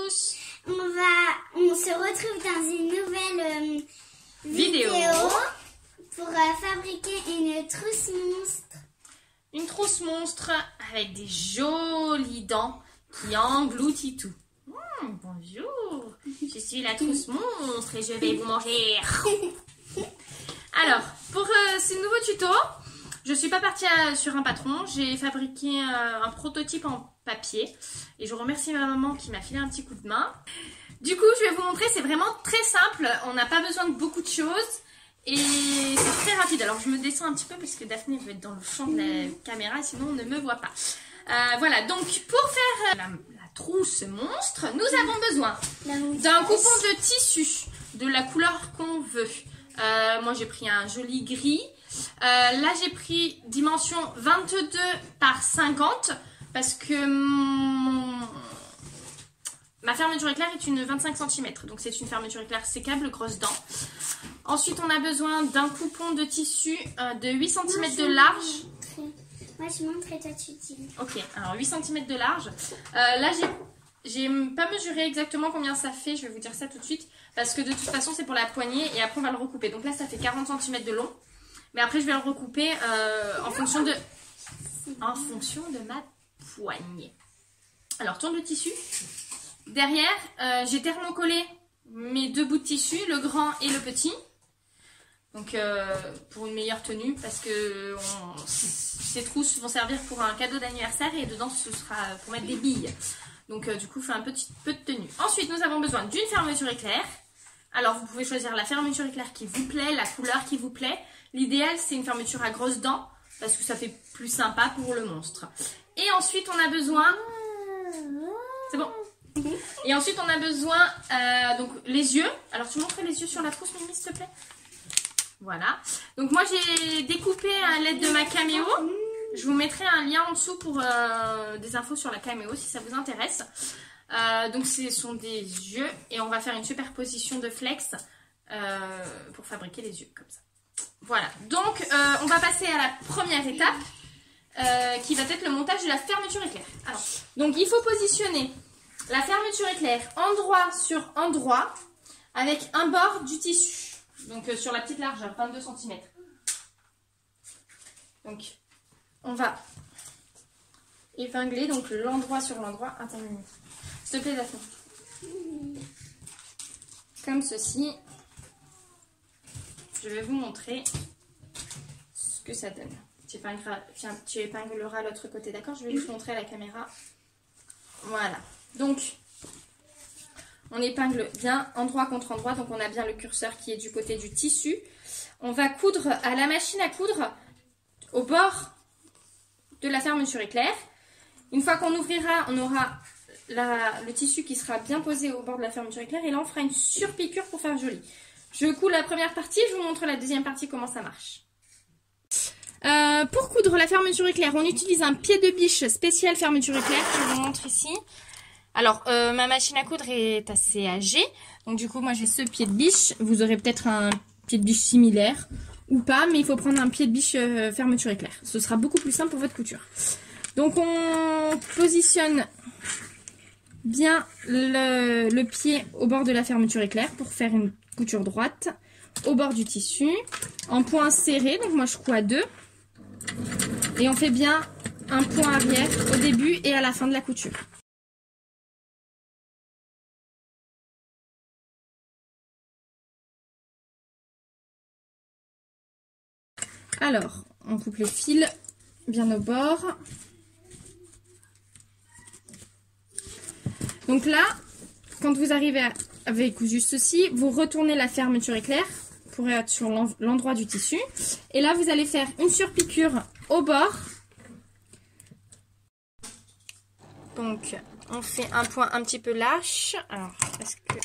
tous. On se retrouve dans une nouvelle vidéo pour fabriquer une trousse monstre. Une trousse monstre avec des jolies dents qui engloutit tout. Bonjour, je suis la trousse monstre et je vais vous manger. Alors, pour ce nouveau tuto, je ne suis pas partie sur un patron. J'ai fabriqué un prototype en papier et je remercie ma maman qui m'a filé un petit coup de main. Du coup, je vais vous montrer, c'est vraiment très simple. On n'a pas besoin de beaucoup de choses et c'est très rapide. Alors, je me descends un petit peu parce que Daphné veut être dans le champ de la caméra, sinon on ne me voit pas. Voilà, donc pour faire la trousse monstre, nous avons besoin d'un coupon de tissu de la couleur qu'on veut. Moi, j'ai pris un joli gris. Là, j'ai pris dimension 22 par 50 parce que ma fermeture éclair est une 25 cm. Donc, c'est une fermeture éclair sécable, grosse dent. Ensuite, on a besoin d'un coupon de tissu de 8 cm de large. Moi, je montre et toi, tu dis. Ok, alors 8 cm de large. Là, j'ai pas mesuré exactement combien ça fait. Je vais vous dire ça tout de suite. Parce que de toute façon, c'est pour la poignée et après, on va le recouper. Donc là, ça fait 40 cm de long. Mais après, je vais le recouper en fonction de ma poignée. Alors, tourne le tissu. Derrière, j'ai thermocollé mes deux bouts de tissu, le grand et le petit. Donc, pour une meilleure tenue, parce que ces trousses vont servir pour un cadeau d'anniversaire et dedans, ce sera pour mettre des billes. Donc, du coup, fait un petit peu de tenue. Ensuite, nous avons besoin d'une fermeture éclair. Alors, vous pouvez choisir la fermeture éclair qui vous plaît, la couleur qui vous plaît. L'idéal, c'est une fermeture à grosses dents, parce que ça fait plus sympa pour le monstre. Et ensuite, on a besoin... C'est bon. Et ensuite, on a besoin donc les yeux. Alors, tu montres les yeux sur la trousse, Mimi, s'il te plaît. Voilà. Donc, moi, j'ai découpé à l'aide de ma caméo. Je vous mettrai un lien en dessous pour des infos sur la caméo, si ça vous intéresse. Donc, ce sont des yeux. Et on va faire une superposition de flex pour fabriquer les yeux, comme ça. Voilà. Donc, on va passer à la première étape, qui va être le montage de la fermeture éclair. Alors, donc, il faut positionner la fermeture éclair endroit sur endroit avec un bord du tissu. Donc, sur la petite largeur, 22 cm. Donc, on va épingler donc l'endroit sur l'endroit. Attends une minute. S'il te plaît, Daphné. Comme ceci. Je vais vous montrer ce que ça donne. Tu épingleras l'autre côté, d'accord? Je vais juste montrer à la caméra. Voilà. Donc, on épingle bien endroit contre endroit. Donc, on a bien le curseur qui est du côté du tissu. On va coudre à la machine à coudre au bord de la fermeture éclair. Une fois qu'on ouvrira, on aura le tissu qui sera bien posé au bord de la fermeture éclair. Et là, on fera une surpiqûre pour faire joli. Je coud la première partie, je vous montre la deuxième partie comment ça marche. Pour coudre la fermeture éclair, on utilise un pied de biche spécial fermeture éclair. Je vous montre ici. Alors, ma machine à coudre est assez âgée. Donc, du coup, moi, j'ai ce pied de biche. Vous aurez peut-être un pied de biche similaire ou pas, mais il faut prendre un pied de biche fermeture éclair. Ce sera beaucoup plus simple pour votre couture. Donc, on positionne bien le pied au bord de la fermeture éclair pour faire une couture droite au bord du tissu en point serré. Donc, moi, je couds à 2. Et on fait bien un point arrière au début et à la fin de la couture. Alors, on coupe le fil bien au bord. Donc là, quand vous arrivez à avez cousu ceci, vous retournez la fermeture éclair pour être sur l'endroit du tissu. Et là, vous allez faire une surpiqûre au bord. Donc, on fait un point un petit peu lâche. Alors, est-ce que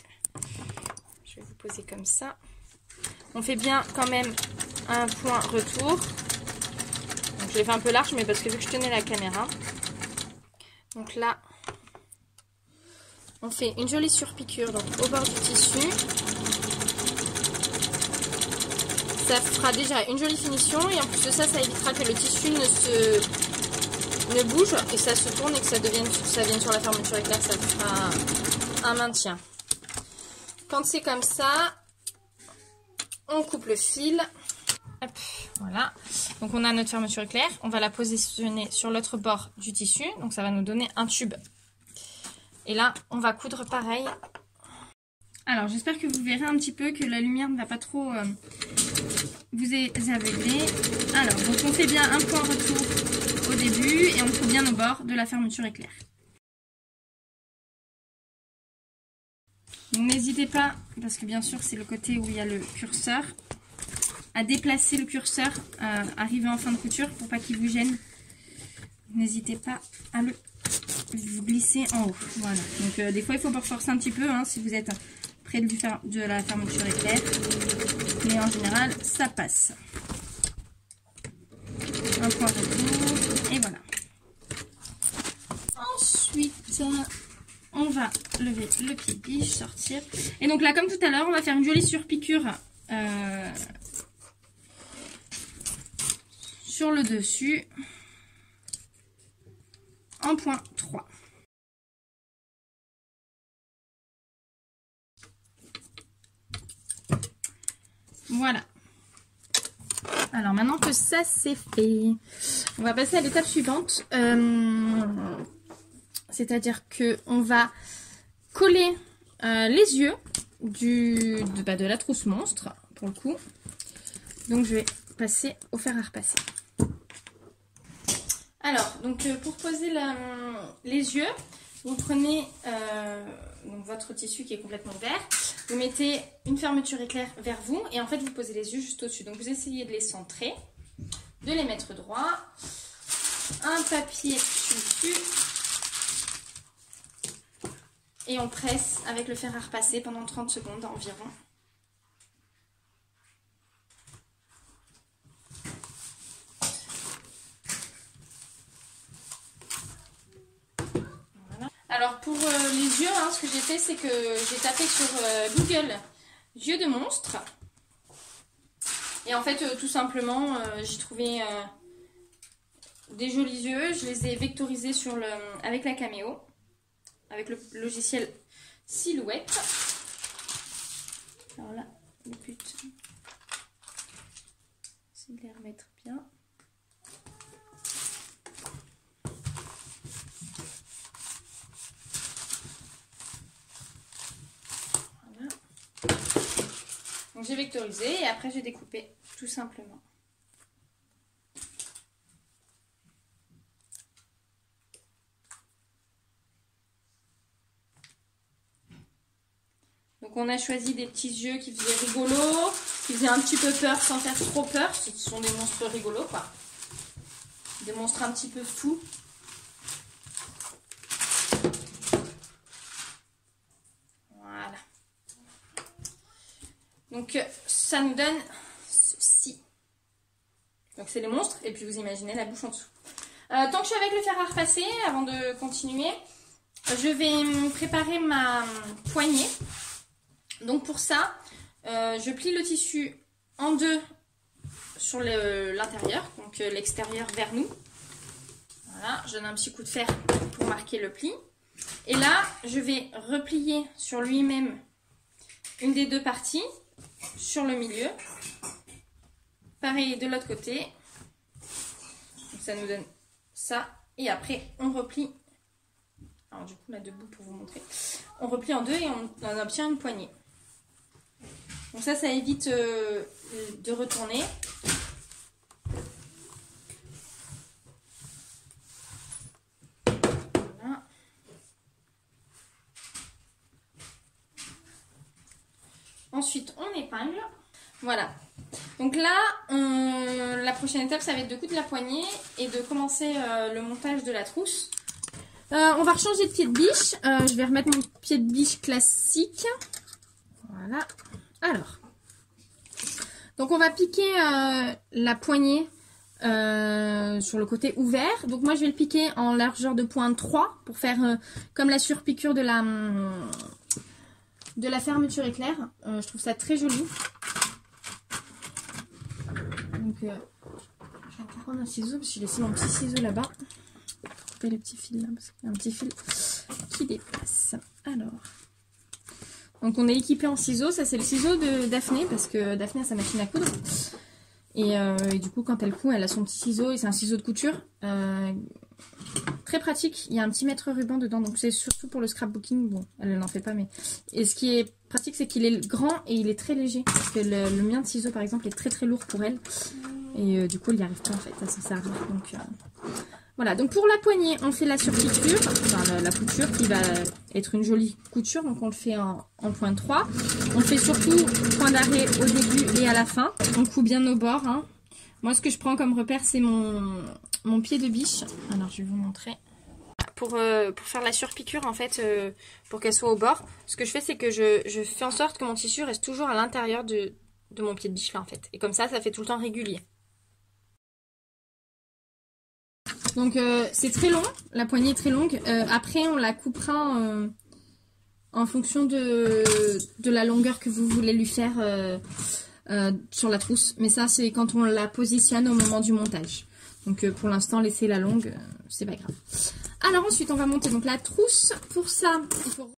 je vais vous poser comme ça. On fait bien quand même un point retour. Donc, je l'ai fait un peu large, mais parce que vu que je tenais la caméra. Donc là, on fait une jolie surpiqûre donc au bord du tissu. Ça fera déjà une jolie finition et en plus de ça, ça évitera que le tissu ne bouge et ça se tourne et que ça vienne sur la fermeture éclair. Ça fera un maintien. Quand c'est comme ça, on coupe le fil. Hop, voilà. Donc on a notre fermeture éclair. On va la positionner sur l'autre bord du tissu. Donc ça va nous donner un tube. Et là, on va coudre pareil. Alors j'espère que vous verrez un petit peu que la lumière ne va pas trop vous aveugler. Alors donc on fait bien un point retour au début et on coupe bien au bord de la fermeture éclair. N'hésitez pas, parce que bien sûr c'est le côté où il y a le curseur, à déplacer le curseur arrivé en fin de couture pour pas qu'il vous gêne. N'hésitez pas à le glisser en haut. Voilà. Donc des fois il faut forcer un petit peu hein, si vous êtes près de la fermeture éclair. Mais en général ça passe. Un point retour et voilà. Ensuite on va lever le pied de biche, sortir. Et donc là comme tout à l'heure on va faire une jolie surpiqûre sur le dessus en point 3. Voilà. Alors maintenant que ça c'est fait, on va passer à l'étape suivante. C'est-à-dire que on va coller les yeux de la trousse monstre pour le coup. Donc je vais passer au fer à repasser. Alors donc pour poser les yeux, vous prenez donc votre tissu qui est complètement vert. Vous mettez une fermeture éclair vers vous et en fait vous posez les yeux juste au-dessus. Donc vous essayez de les centrer, de les mettre droit. Un papier dessus. Et on presse avec le fer à repasser pendant 30 secondes environ. Voilà. Alors pour les yeux, hein, ce que j'ai fait, c'est que j'ai tapé sur Google yeux de monstre. Et en fait, tout simplement, j'ai trouvé des jolis yeux. Je les ai vectorisés avec la caméo. Avec le logiciel Silhouette. Alors là, le but, c'est de les remettre bien. Voilà. Donc j'ai vectorisé et après j'ai découpé tout simplement. Donc on a choisi des petits yeux qui faisaient rigolo, qui faisaient un petit peu peur sans faire trop peur. Ce sont des monstres rigolos quoi. Des monstres un petit peu fous. Voilà. Donc ça nous donne ceci. Donc c'est les monstres et puis vous imaginez la bouche en dessous. Tant que je suis avec le fer à repasser, avant de continuer, je vais préparer ma poignée. Donc pour ça, je plie le tissu en deux sur l'intérieur, donc l'extérieur vers nous. Voilà, je donne un petit coup de fer pour marquer le pli. Et là, je vais replier sur lui-même une des deux parties, sur le milieu. Pareil de l'autre côté. Donc ça nous donne ça. Et après, on replie. Alors du coup, là debout pour vous montrer. On replie en deux et on obtient une poignée. Donc ça évite de retourner. Voilà. Ensuite, on épingle. Voilà. Donc là, la prochaine étape, ça va être de coudre la poignée et de commencer le montage de la trousse. On va rechanger de pied de biche. Je vais remettre mon pied de biche classique. Voilà. Alors, donc on va piquer la poignée sur le côté ouvert. Donc moi je vais le piquer en largeur de pointe 3 pour faire comme la surpiqûre de la fermeture éclair. Je trouve ça très joli. Donc je vais prendre un ciseau parce que j'ai laissé mon petit ciseau là-bas. Couper les petits fils là parce qu'il y a un petit fil qui dépasse. Alors, Donc on est équipé en ciseaux. Ça c'est le ciseau de Daphné parce que Daphné a sa machine à coudre. Et du coup quand elle coud, elle a son petit ciseau et c'est un ciseau de couture. Très pratique. Il y a un petit mètre ruban dedans. Donc c'est surtout pour le scrapbooking. Bon, elle n'en fait pas mais... Et ce qui est pratique c'est qu'il est grand et il est très léger. Parce que le mien de ciseau par exemple est très lourd pour elle. Et du coup elle n'y arrive pas en fait à s'en servir. Donc... Voilà, donc pour la poignée, on fait la surpiqûre, enfin la couture qui va être une jolie couture, donc on le fait en point 3. On fait surtout point d'arrêt au début et à la fin. On coud bien nos bords. Hein. Moi, ce que je prends comme repère, c'est mon pied de biche. Alors, je vais vous montrer. Pour faire la surpiqûre, en fait, pour qu'elle soit au bord, ce que je fais, c'est que je fais en sorte que mon tissu reste toujours à l'intérieur de mon pied de biche, là, en fait. Et comme ça fait tout le temps régulier. Donc c'est très long, la poignée est très longue. Après on la coupera en fonction de la longueur que vous voulez lui faire sur la trousse. Mais ça c'est quand on la positionne au moment du montage. Donc pour l'instant laisser la longue, c'est pas grave. Alors ensuite on va monter donc la trousse. Pour ça il faut...